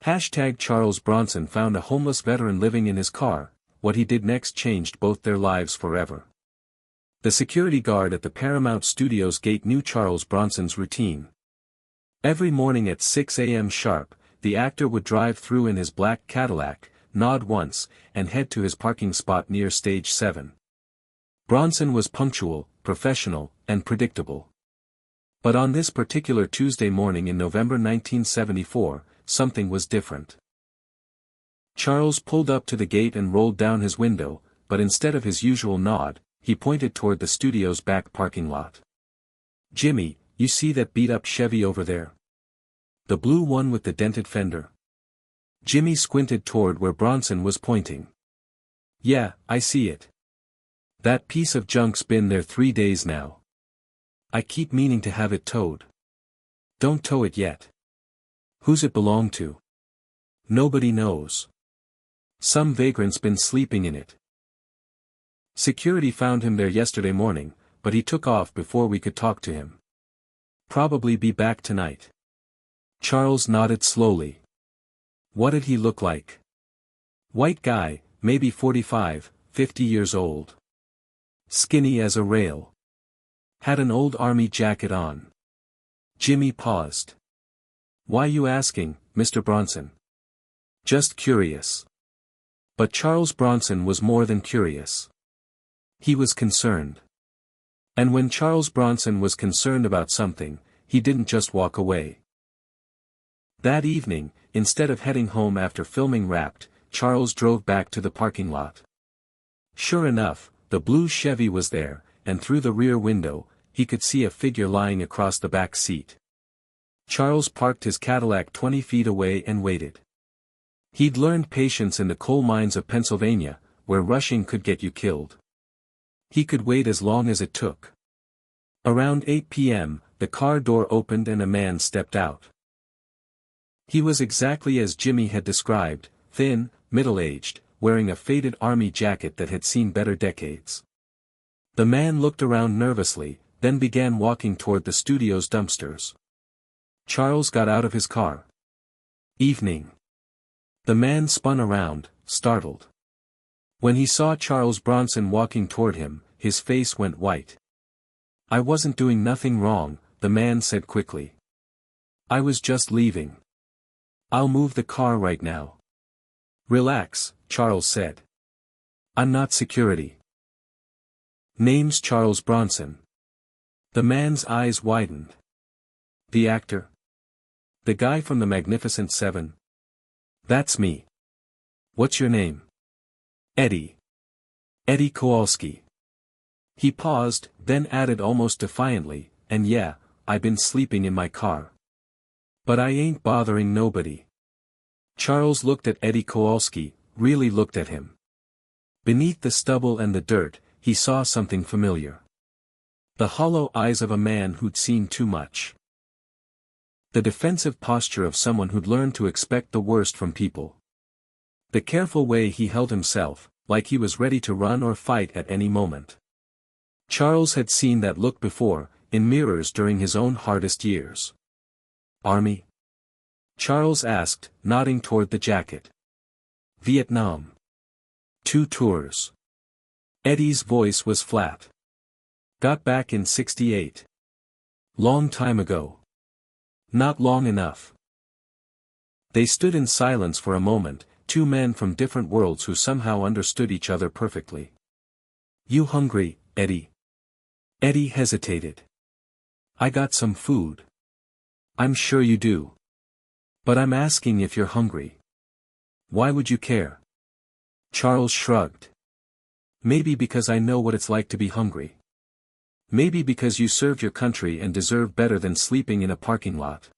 Charles Bronson found a homeless veteran living in his car. What he did next changed both their lives forever. The security guard at the Paramount Studios gate knew Charles Bronson's routine. Every morning at 6 a.m. sharp, the actor would drive through in his black Cadillac, nod once, and head to his parking spot near Stage 7. Bronson was punctual, professional, and predictable. But on this particular Tuesday morning in November 1974, something was different. Charles pulled up to the gate and rolled down his window, but instead of his usual nod, he pointed toward the studio's back parking lot. "Jimmy, you see that beat-up Chevy over there? The blue one with the dented fender?" Jimmy squinted toward where Bronson was pointing. "Yeah, I see it. That piece of junk's been there 3 days now. I keep meaning to have it towed." "Don't tow it yet." "Who's it belong to?" "Nobody knows. Some vagrant's been sleeping in it. Security found him there yesterday morning, but he took off before we could talk to him. Probably be back tonight." Charles nodded slowly. "What did he look like?" "White guy, maybe 45, 50 years old. Skinny as a rail. Had an old army jacket on." Jimmy paused. "Why you asking, Mr. Bronson?" "Just curious." But Charles Bronson was more than curious. He was concerned. And when Charles Bronson was concerned about something, he didn't just walk away. That evening, instead of heading home after filming Wrapped, Charles drove back to the parking lot. Sure enough, the blue Chevy was there, and through the rear window, he could see a figure lying across the back seat. Charles parked his Cadillac 20 feet away and waited. He'd learned patience in the coal mines of Pennsylvania, where rushing could get you killed. He could wait as long as it took. Around 8 p.m., the car door opened and a man stepped out. He was exactly as Jimmy had described, thin, middle-aged, wearing a faded army jacket that had seen better decades. The man looked around nervously, then began walking toward the studio's dumpsters. Charles got out of his car. "Evening." The man spun around, startled. When he saw Charles Bronson walking toward him, his face went white. "I wasn't doing nothing wrong," the man said quickly. "I was just leaving. I'll move the car right now." "Relax," Charles said. "I'm not security." "Name's Charles Bronson." The man's eyes widened. "The actor? The guy from the Magnificent Seven?" "That's me." "What's your name?" "Eddie. Eddie Kowalski." He paused, then added almost defiantly, "And yeah, I been sleeping in my car. But I ain't bothering nobody." Charles looked at Eddie Kowalski, really looked at him. Beneath the stubble and the dirt, he saw something familiar. The hollow eyes of a man who'd seen too much. The defensive posture of someone who'd learned to expect the worst from people. The careful way he held himself, like he was ready to run or fight at any moment. Charles had seen that look before, in mirrors during his own hardest years. "Army?" Charles asked, nodding toward the jacket. "Vietnam. 2 tours." Eddie's voice was flat. "Got back in '68. Long time ago." "Not long enough." They stood in silence for a moment, two men from different worlds who somehow understood each other perfectly. "You hungry, Eddie?" Eddie hesitated. "I got some food." "I'm sure you do. But I'm asking if you're hungry." "Why would you care?" Charles shrugged. "Maybe because I know what it's like to be hungry. Maybe because you served your country and deserve better than sleeping in a parking lot.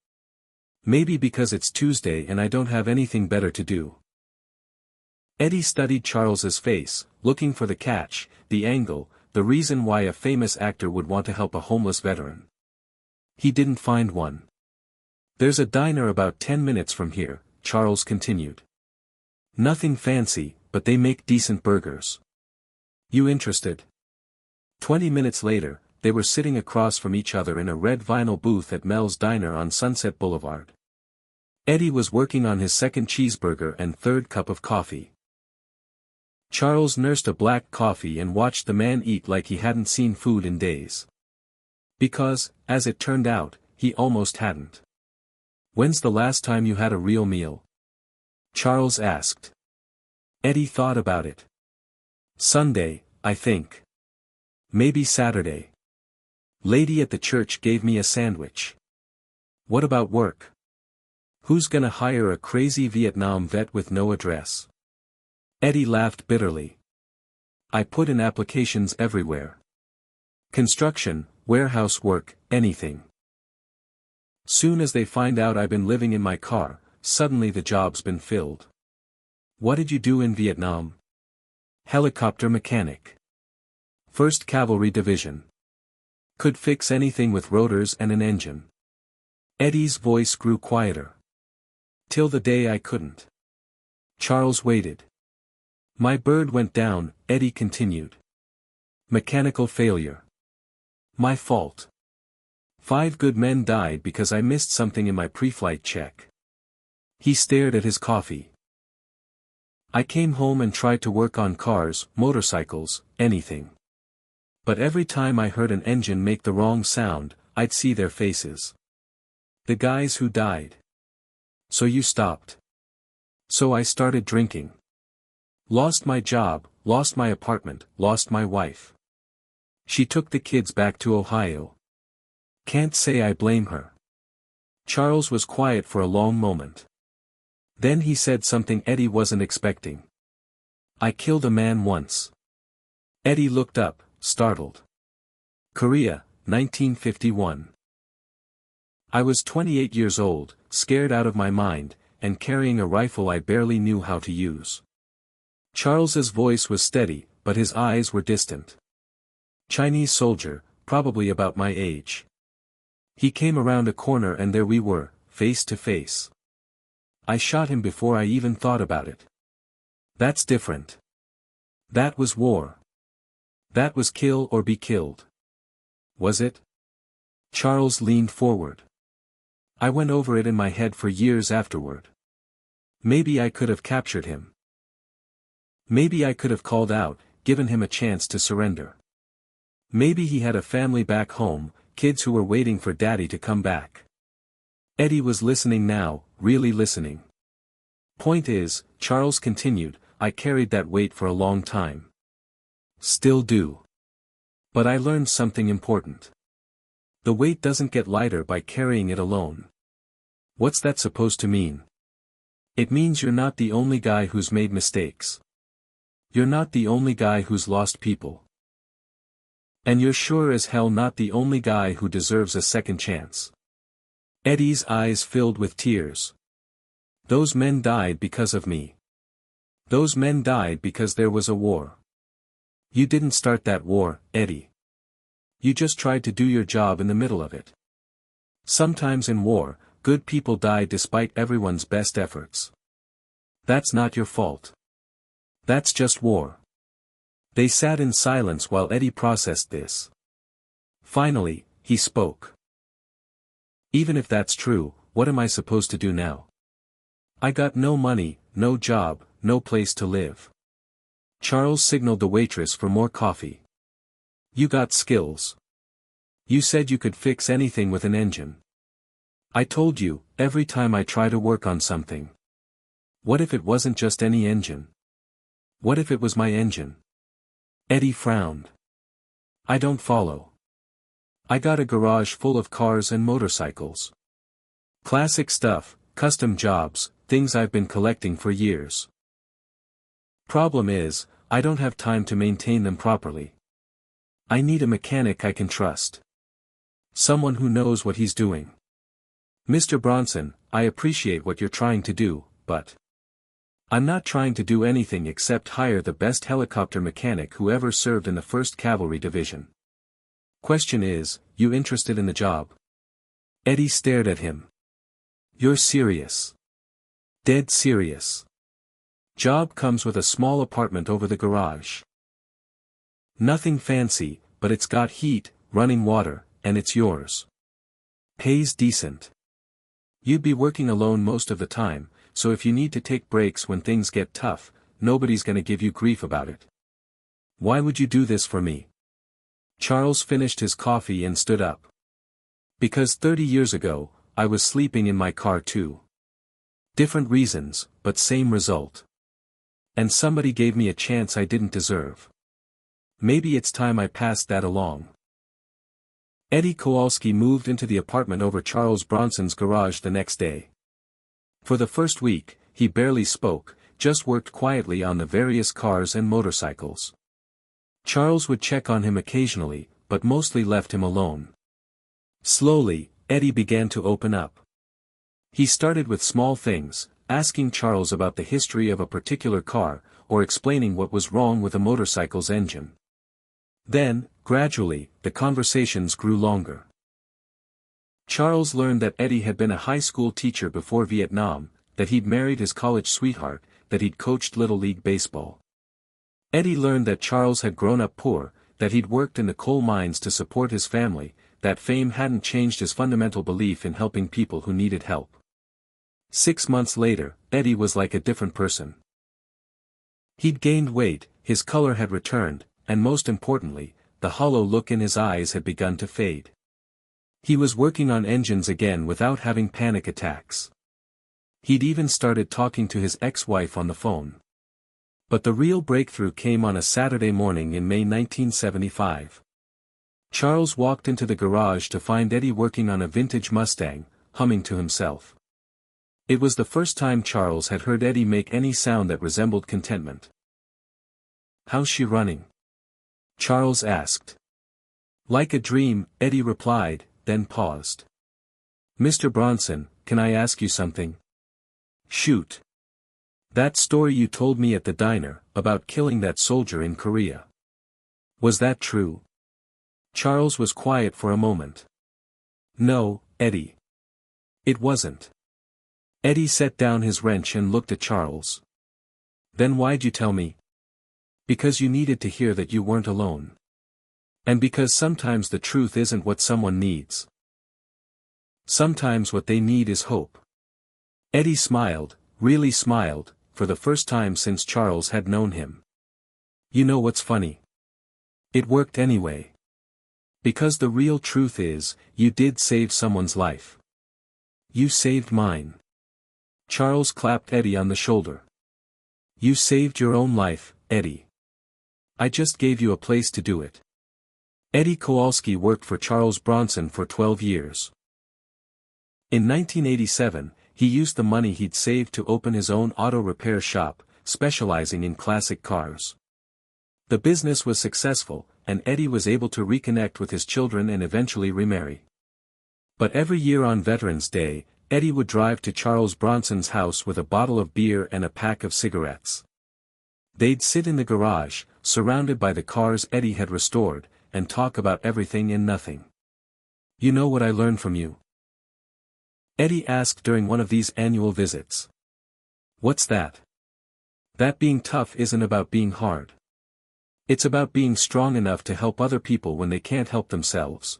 Maybe because it's Tuesday and I don't have anything better to do." Eddie studied Charles's face, looking for the catch, the angle, the reason why a famous actor would want to help a homeless veteran. He didn't find one. "There's a diner about 10 minutes from here," Charles continued. "Nothing fancy, but they make decent burgers. You interested?" 20 minutes later, they were sitting across from each other in a red vinyl booth at Mel's Diner on Sunset Boulevard. Eddie was working on his second cheeseburger and third cup of coffee. Charles nursed a black coffee and watched the man eat like he hadn't seen food in days. Because, as it turned out, he almost hadn't. "When's the last time you had a real meal?" Charles asked. Eddie thought about it. "Sunday, I think. Maybe Saturday. Lady at the church gave me a sandwich." "What about work? Who's gonna hire a crazy Vietnam vet with no address?" Eddie laughed bitterly. "I put in applications everywhere. Construction, warehouse work, anything. Soon as they find out I've been living in my car, suddenly the job's been filled." "What did you do in Vietnam?" "Helicopter mechanic. 1st Cavalry Division. Could fix anything with rotors and an engine." Eddie's voice grew quieter. "Till the day I couldn't." Charles waited. "My bird went down," Eddie continued. "Mechanical failure. My fault. 5 good men died because I missed something in my pre-flight check." He stared at his coffee. "I came home and tried to work on cars, motorcycles, anything. But every time I heard an engine make the wrong sound, I'd see their faces. The guys who died. So you stopped." "So I started drinking. Lost my job, lost my apartment, lost my wife. She took the kids back to Ohio. Can't say I blame her." Charles was quiet for a long moment. Then he said something Eddie wasn't expecting. "I killed a man once." Eddie looked up, startled. "Korea, 1951. I was 28 years old, scared out of my mind, and carrying a rifle I barely knew how to use." Charles's voice was steady, but his eyes were distant. "Chinese soldier, probably about my age. He came around a corner and there we were, face to face. I shot him before I even thought about it. That's different. That was war. That was kill or be killed." "Was it?" Charles leaned forward. "I went over it in my head for years afterward. Maybe I could have captured him. Maybe I could have called out, given him a chance to surrender. Maybe he had a family back home, kids who were waiting for daddy to come back." Eddie was listening now, really listening. "Point is," Charles continued, "I carried that weight for a long time. Still do. But I learned something important. The weight doesn't get lighter by carrying it alone." "What's that supposed to mean?" "It means you're not the only guy who's made mistakes. You're not the only guy who's lost people. And you're sure as hell not the only guy who deserves a second chance." Eddie's eyes filled with tears. "Those men died because of me. Those men died because there was a war. You didn't start that war, Eddie. You just tried to do your job in the middle of it. Sometimes in war, good people die despite everyone's best efforts. That's not your fault. That's just war." They sat in silence while Eddie processed this. Finally, he spoke. "Even if that's true, what am I supposed to do now? I got no money, no job, no place to live." Charles signaled the waitress for more coffee. "You got skills. You said you could fix anything with an engine. I told you, every time I try to work on something. What if it wasn't just any engine? What if it was my engine?" Eddie frowned. "I don't follow. I got a garage full of cars and motorcycles. Classic stuff, custom jobs, things I've been collecting for years. Problem is, I don't have time to maintain them properly. I need a mechanic I can trust. Someone who knows what he's doing. Mr. Bronson, I appreciate what you're trying to do, but I'm not trying to do anything except hire the best helicopter mechanic who ever served in the 1st Cavalry Division. Question is, you interested in the job?" Eddie stared at him. "You're serious? Dead serious? Job comes with a small apartment over the garage. Nothing fancy, but it's got heat, running water, and it's yours. Pays decent. You'd be working alone most of the time, so if you need to take breaks when things get tough, nobody's gonna give you grief about it. Why would you do this for me? Charles finished his coffee and stood up. Because 30 years ago, I was sleeping in my car too. Different reasons, but same result. And somebody gave me a chance I didn't deserve. Maybe it's time I passed that along. Eddie Kowalski moved into the apartment over Charles Bronson's garage the next day. For the first week, he barely spoke, just worked quietly on the various cars and motorcycles. Charles would check on him occasionally, but mostly left him alone. Slowly, Eddie began to open up. He started with small things, asking Charles about the history of a particular car, or explaining what was wrong with a motorcycle's engine. Then, gradually, the conversations grew longer. Charles learned that Eddie had been a high school teacher before Vietnam, that he'd married his college sweetheart, that he'd coached Little League baseball. Eddie learned that Charles had grown up poor, that he'd worked in the coal mines to support his family, that fame hadn't changed his fundamental belief in helping people who needed help. 6 months later, Eddie was like a different person. He'd gained weight, his color had returned, and most importantly, the hollow look in his eyes had begun to fade. He was working on engines again without having panic attacks. He'd even started talking to his ex-wife on the phone. But the real breakthrough came on a Saturday morning in May 1975. Charles walked into the garage to find Eddie working on a vintage Mustang, humming to himself. It was the first time Charles had heard Eddie make any sound that resembled contentment. "How's she running?" Charles asked. "Like a dream," Eddie replied, then paused. "Mr. Bronson, can I ask you something?" "Shoot. That story you told me at the diner, about killing that soldier in Korea. Was that true?" Charles was quiet for a moment. "No, Eddie. It wasn't." Eddie set down his wrench and looked at Charles. "Then why'd you tell me?" "Because you needed to hear that you weren't alone. And because sometimes the truth isn't what someone needs. Sometimes what they need is hope." Eddie smiled, really smiled, for the first time since Charles had known him. "You know what's funny? It worked anyway. Because the real truth is, you did save someone's life. You saved mine." Charles clapped Eddie on the shoulder. "You saved your own life, Eddie. I just gave you a place to do it." Eddie Kowalski worked for Charles Bronson for 12 years. In 1987, he used the money he'd saved to open his own auto repair shop, specializing in classic cars. The business was successful, and Eddie was able to reconnect with his children and eventually remarry. But every year on Veterans Day, Eddie would drive to Charles Bronson's house with a bottle of beer and a pack of cigarettes. They'd sit in the garage, surrounded by the cars Eddie had restored, and talk about everything and nothing. "You know what I learned from you?" Eddie asked during one of these annual visits. "What's that?" "That being tough isn't about being hard. It's about being strong enough to help other people when they can't help themselves."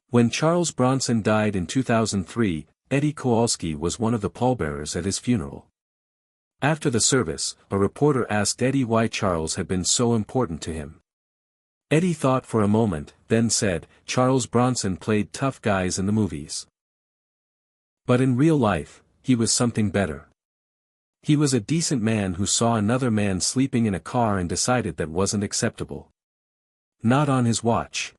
When Charles Bronson died in 2003, Eddie Kowalski was one of the pallbearers at his funeral. After the service, a reporter asked Eddie why Charles had been so important to him. Eddie thought for a moment, then said, "Charles Bronson played tough guys in the movies. But in real life, he was something better. He was a decent man who saw another man sleeping in a car and decided that wasn't acceptable. Not on his watch."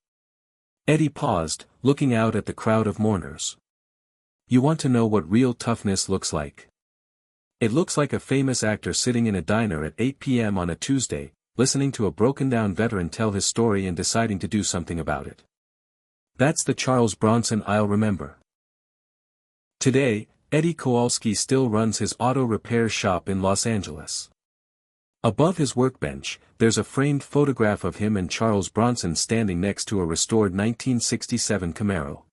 Eddie paused, looking out at the crowd of mourners. "You want to know what real toughness looks like? It looks like a famous actor sitting in a diner at 8 p.m. on a Tuesday, listening to a broken-down veteran tell his story and deciding to do something about it. That's the Charles Bronson I'll remember." Today, Eddie Kowalski still runs his auto repair shop in Los Angeles. Above his workbench, there's a framed photograph of him and Charles Bronson standing next to a restored 1967 Camaro.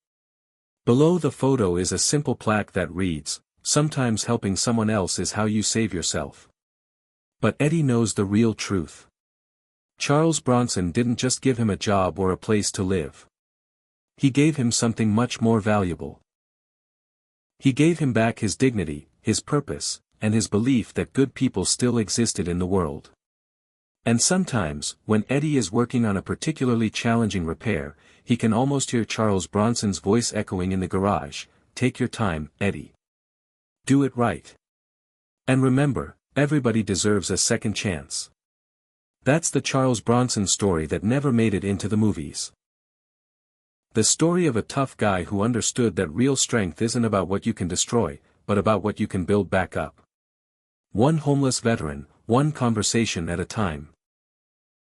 Below the photo is a simple plaque that reads, "Sometimes helping someone else is how you save yourself." But Eddie knows the real truth. Charles Bronson didn't just give him a job or a place to live. He gave him something much more valuable. He gave him back his dignity, his purpose, and his belief that good people still existed in the world. And sometimes, when Eddie is working on a particularly challenging repair, he can almost hear Charles Bronson's voice echoing in the garage, "Take your time, Eddie. Do it right. And remember, everybody deserves a second chance." That's the Charles Bronson story that never made it into the movies. The story of a tough guy who understood that real strength isn't about what you can destroy, but about what you can build back up. One homeless veteran, one conversation at a time.